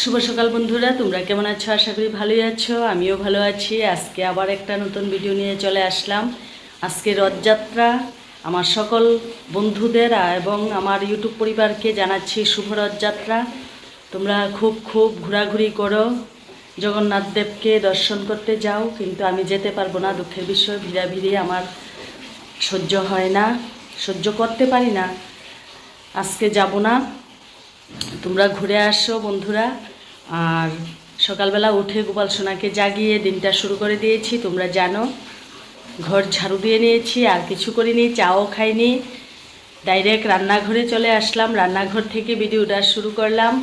শুভ সকাল বন্ধুরা, তোমরা কেমন আছো? আশা করি ভালোই আছো। আমিও ভালো আছি। আজকে আবার একটা নতুন ভিডিও নিয়ে চলে আসলাম। আজকে রথযাত্রা। আমার সকল বন্ধুদের এবং আমার ইউটিউব পরিবারকে জানাচ্ছি শুভ রথযাত্রা। তোমরা খুব খুব ঘোরাঘুরি করো, জগন্নাথ দেবকে দর্শন করতে যাও। কিন্তু আমি যেতে পারবো না, দুঃখের বিষয়। ভিড়াভিড়ি আমার সহ্য হয় না, সহ্য করতে পারি না। আজকে যাব না। তোমরা ঘুরে আসো বন্ধুরা। আর সকালবেলা উঠে গোপাল সোনাকে জাগিয়ে দিনটা শুরু করে দিয়েছি, তোমরা জানো। ঘর ঝাড়ু দিয়ে নিয়েছি, আর কিছু করিনি, চাও খাইনি। ডাইরেক্ট রান্নাঘরে চলে আসলাম। রান্নাঘর থেকে ভিডিওটা শুরু করলাম।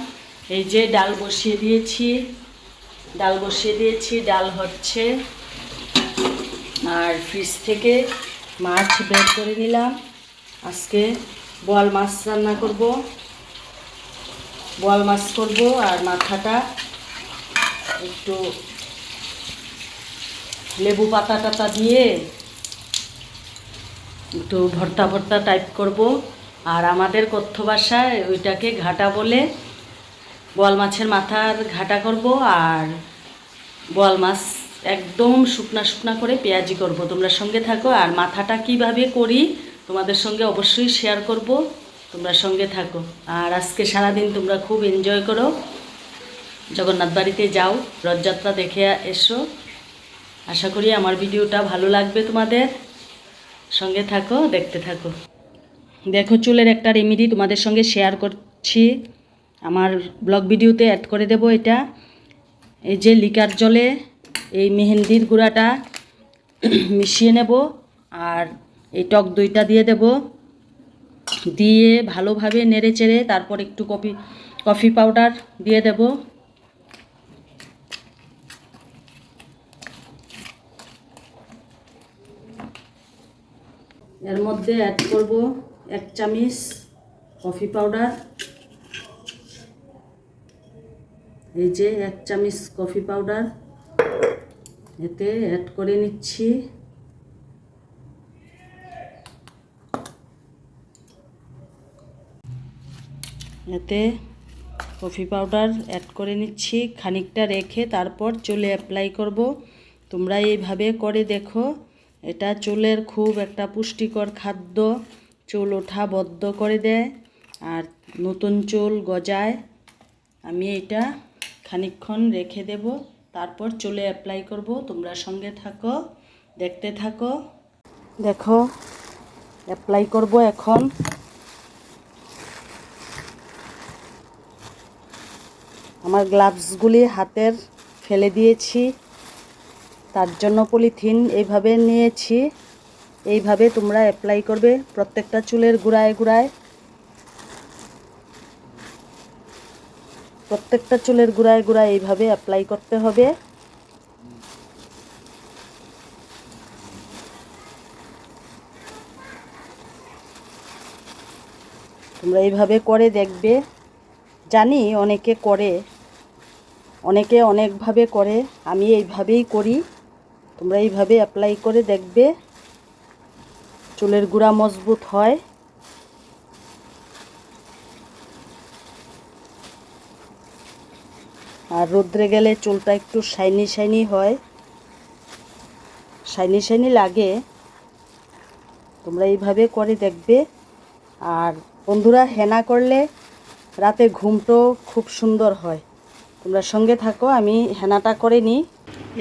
এই যে ডাল বসিয়ে দিয়েছি, ডাল হচ্ছে। আর ফ্রিজ থেকে মাছ বের করে নিলাম। আজকে বোয়াল মাছ রান্না করব, আর মাথাটা একটু লেবু পাতা টাতা দিয়ে একটু ভর্তা টাইপ করব। আর আমাদের কথ্য ভাষায় ওইটাকে ঘাটা বলে। বোয়াল মাছের মাথার ঘাটা করব, আর বোয়াল মাছ একদম শুকনা করে পেঁয়াজি করব। তোমরা সঙ্গে থাকো। আর মাথাটা কিভাবে করি তোমাদের সঙ্গে অবশ্যই শেয়ার করব, তোমরা সঙ্গে থাকো। আর আজকে সারাদিন তোমরা খুব এনজয় করো, জগন্নাথ বাড়িতে যাও, রথযাত্রা দেখে এসো। আশা করি আমার ভিডিওটা ভালো লাগবে তোমাদের। সঙ্গে থাকো, দেখতে থাকো। দেখো, চুলের একটা রেমেডি তোমাদের সঙ্গে শেয়ার করছি, আমার ব্লগ ভিডিওতে অ্যাড করে দেব। এটা এই যে লিকার জলে এই মেহেন্দির গুঁড়াটা মিশিয়ে নেব, আর এই টক দইটা দিয়ে দেব। দিয়ে ভালোভাবে নেড়ে চেড়ে তারপর একটু কফি পাউডার দিয়ে দেব। এর মধ্যে অ্যাড করব 1 চামচ কফি পাউডার। এই যে 1 চামচ কফি পাউডার এতে অ্যাড করে নিচ্ছি। এতে কফি পাউডার অ্যাড করে নিচ্ছি, খানিকটা রেখে তারপর চুলে অ্যাপ্লাই করব। তোমরা এইভাবে করে দেখো, এটা চুলের খুব একটা পুষ্টিকর খাদ্য। চুল ওঠা বদ্ধ করে দেয় আর নতুন চুল গজায়। আমি এটা খানিকক্ষণ রেখে দেব, তারপর চুলে অ্যাপ্লাই করব। তোমরা সঙ্গে থাকো, দেখতে থাকো। দেখো, অ্যাপ্লাই করব এখন। আমার গ্লাভসগুলি হাতের ফেলে দিয়েছি, তার জন্য পলিথিন এইভাবে নিয়েছি। এইভাবে তোমরা অ্যাপ্লাই করবে প্রত্যেকটা চুলের গোড়ায় গোড়ায়। প্রত্যেকটা চুলের গোড়ায় গোড়ায় এইভাবে অ্যাপ্লাই করতে হবে। তোমরা এইভাবে করে দেখবে। জানি অনেকে করে, অনেকে অনেকভাবে করে, আমি এইভাবেই করি। তোমরা এইভাবে অ্যাপ্লাই করে দেখবে, চুলের গোড়া মজবুত হয়। আর রোদ্রে গেলে চুলটা একটু শাইনি হয়, শাইনি লাগে। তোমরা এইভাবে করে দেখবে। আর বন্ধুরা, হেনা করলে রাতে ঘুমটাও খুব সুন্দর হয়। তোমরা সঙ্গে থাকো, আমি হেনাটা করে নিই।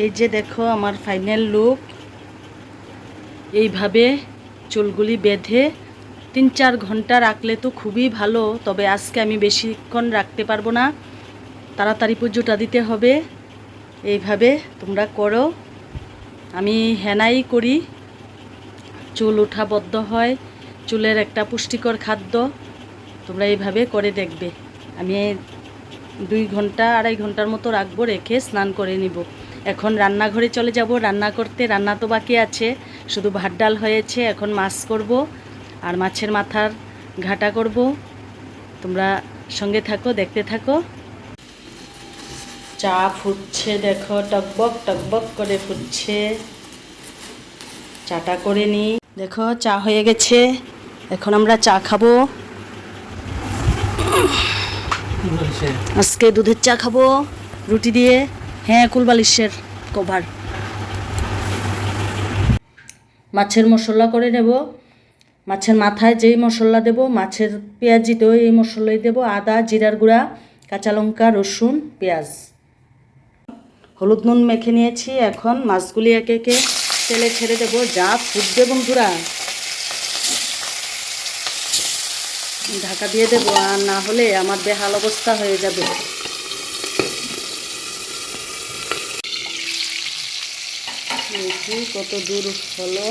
এই যে দেখো আমার ফাইনাল লুক। এইভাবে চুলগুলি বেঁধে 3-4 ঘন্টা রাখলে তো খুবই ভালো। তবে আজকে আমি বেশিক্ষণ রাখতে পারবো না, তাড়াতাড়ি পুজোটা দিতে হবে। এইভাবে তোমরা করো। আমি হেনাই করি, চুল ওঠা বদ্ধ হয়, চুলের একটা পুষ্টিকর খাদ্য। তোমরা এইভাবে করে দেখবে। আমি 2-2.5 ঘন্টার মতো রাখবো, রেখে স্নান করে নিব। এখন রান্নাঘরে চলে যাব রান্না করতে। রান্না তো বাকি আছে, শুধু ভাত ডাল হয়েছে। এখন মাছ করব, আর মাছের মাথার ঘাটা করব। তোমরা সঙ্গে থাকো, দেখতে থাকো। চা ফুটছে, দেখো টকবক করে ফুটছে। চাটা করে নিই। দেখো, চা হয়ে গেছে, এখন আমরা চা খাবো। কি বলছে? আজকে দুধের চা খাবো রুটি দিয়ে। হ্যাঁ, কুলবালিশের কভার। মাছের মশলা করে নেব। মাছের মাথায় যেই মশলা দেব, মাছের পেঁয়াজিতেও এই মশলাই দেব। আদা, জিরার গুঁড়া, কাঁচা লঙ্কা, রসুন, পেঁয়াজ, হলুদ নুন মেখে নিয়েছি। এখন মাছগুলি একে একে তেলে ছেড়ে দেবো। যা ফুটবে বন্ধুরা, ঢাকা দিয়ে দেবো, আর না হলে আমার বেহাল অবস্থা হয়ে যাবে। কত দূর হলো।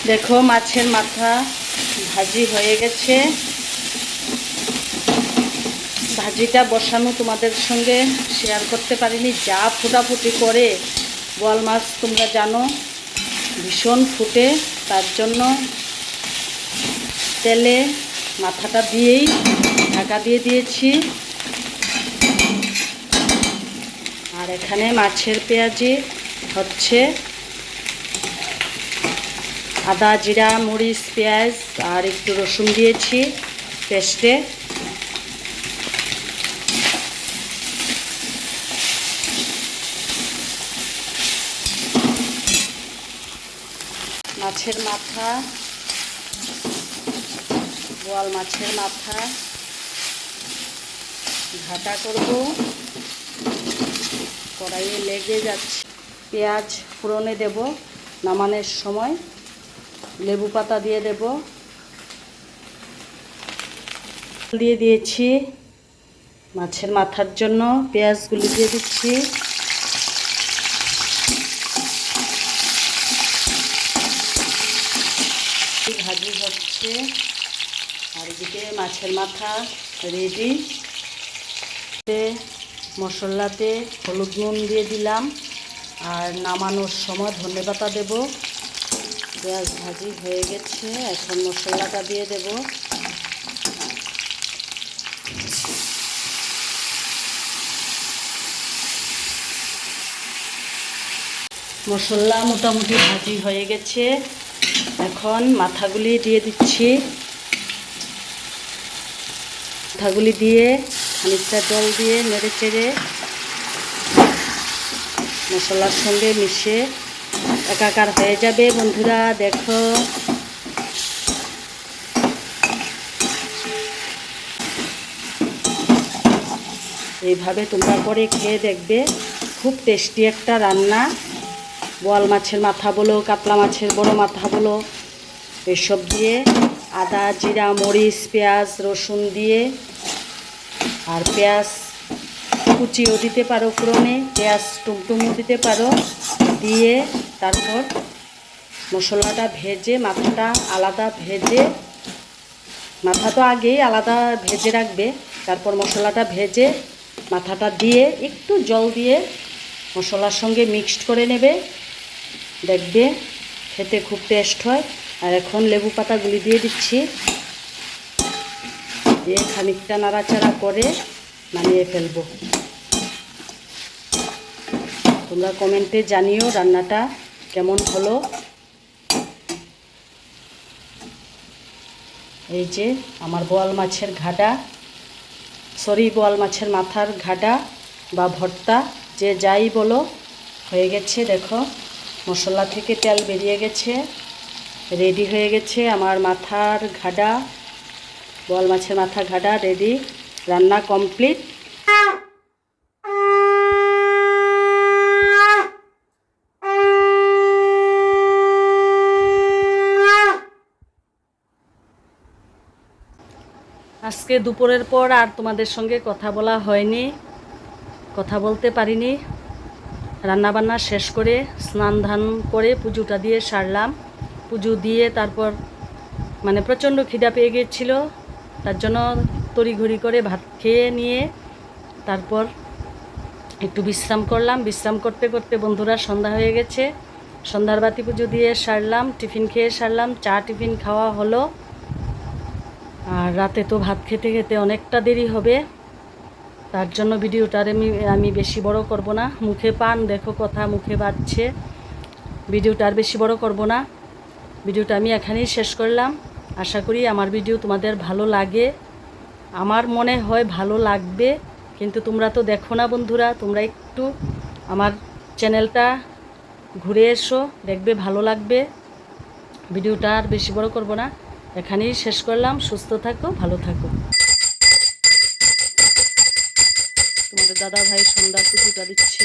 দেখো মাছের মাথা ভাজি হয়ে গেছে। ভাজিটা বসানো তোমাদের সঙ্গে শেয়ার করতে পারিনি। যা ফুটাফুটি করে বোয়াল মাছ তোমরা জানো, ভীষণ ফুটে। তার জন্য তেলে মাথাটা দিয়েই ঢাকা দিয়ে দিয়েছি। আর এখানে মাছের পেঁয়াজি হচ্ছে। আদা, জিরা, মরিচ, পেঁয়াজ আর একটু রসুন দিয়েছি পেস্টে। মাছের মাথা, বোয়াল মাছের মাথা ঘাটা করব। কড়াইয়ে লেগে যাচ্ছে। পেঁয়াজ ফোড়নে দেব। নামানোর সময় লেবু পাতা দিয়ে দেব। দিয়ে দিয়েছি মাছের মাথার জন্য। পেঁয়াজগুলি দিয়ে দিচ্ছি। ভাজি হচ্ছে আর এদিকে মাছের মাথা রেডি। মশলাতে হলুদ নুন দিয়ে দিলাম আর নামানোর সময় ধনেপাতা দেব। পেঁয়াজ ভাজি হয়ে গেছে, এখন মশলাটা দিয়ে দেব। মশলা মোটামুটি ভাজি হয়ে গেছে, এখন মাথাগুলি দিয়ে দিচ্ছি। মাথাগুলি দিয়ে খানিকটা জল দিয়ে নেড়ে চেড়ে মশলার সঙ্গে মিশে একাকার হয়ে যাবে। বন্ধুরা দেখো, এইভাবে তোমরা করে খেয়ে দেখবে। খুব টেস্টি একটা রান্না। বোয়াল মাছের মাথা বলো, কাতলা মাছের বড় মাথা বলো, এসব দিয়ে আদা, জিরা, মরিচ, পেঁয়াজ, রসুন দিয়ে, আর পেঁয়াজ কুচিও দিতে পারো ফোড়নে, পেঁয়াজ টুমটুমও দিতে পারো। দিয়ে তারপর মশলাটা ভেজে, মাথাটা আলাদা ভেজে, মাথা তো আগেই আলাদা ভেজে রাখবে। তারপর মশলাটা ভেজে মাথাটা দিয়ে একটু জল দিয়ে মশলার সঙ্গে মিক্সড করে নেবে। দেখবে খেতে খুব টেস্ট হয়। আর এখন লেবু পাতাগুলি দিয়ে দিচ্ছি। দিয়ে খানিকটা নাড়াচাড়া করে নামিয়ে ফেলবো। তোমরা কমেন্টে জানিও রান্নাটা কেমন হলো। এই যে আমার বোয়াল মাছের ঘাটা, বোয়াল মাছের মাথার ঘাটা বা ভর্তা, যে যাই বলো, হয়ে গেছে। দেখো মশলা থেকে তেল বেরিয়ে গেছে, রেডি হয়ে গেছে আমার মাথার ঘাটা, বোয়াল মাছের মাথা ঘাটা রেডি, রান্না কমপ্লিট। আজকে দুপুরের পর আর তোমাদের সঙ্গে কথা বলা হয়নি, কথা বলতে পারিনি। রান্নাবান্না শেষ করে স্নান ধান করে পুজোটা দিয়ে সারলাম। পুজো দিয়ে তারপর প্রচণ্ড খিদা পেয়ে গিয়েছিল, তার জন্য তড়িঘড়ি করে ভাত খেয়ে নিয়ে তারপর একটু বিশ্রাম করলাম। বিশ্রাম করতে করতে বন্ধুরা সন্ধ্যা হয়ে গেছে। সন্ধ্যার বাতি পুজো দিয়ে সারলাম, টিফিন খেয়ে সারলাম। চা টিফিন খাওয়া হলো। আর রাতে তো ভাত খেতে খেতে অনেকটা দেরি হবে। তার জন্য ভিডিওটার আমি বেশি বড় করব না। মুখে পান দেখো, কথা মুখে বাজছে। ভিডিওটা আর বেশি বড় করব না। ভিডিওটা আমি এখানেই শেষ করলাম। আশা করি আমার ভিডিও তোমাদের ভালো লাগে। আমার মনে হয় ভালো লাগবে, কিন্তু তোমরা তো দেখো না বন্ধুরা। তোমরা একটু আমার চ্যানেলটা ঘুরে এসো, দেখবে ভালো লাগবে। ভিডিওটা আর বেশি বড় করব না, এখানেই শেষ করলাম। সুস্থ থাকো, ভালো থাকো। তোমাদের দাদা ভাই সন্ধ্যা পুজোটা দিচ্ছে।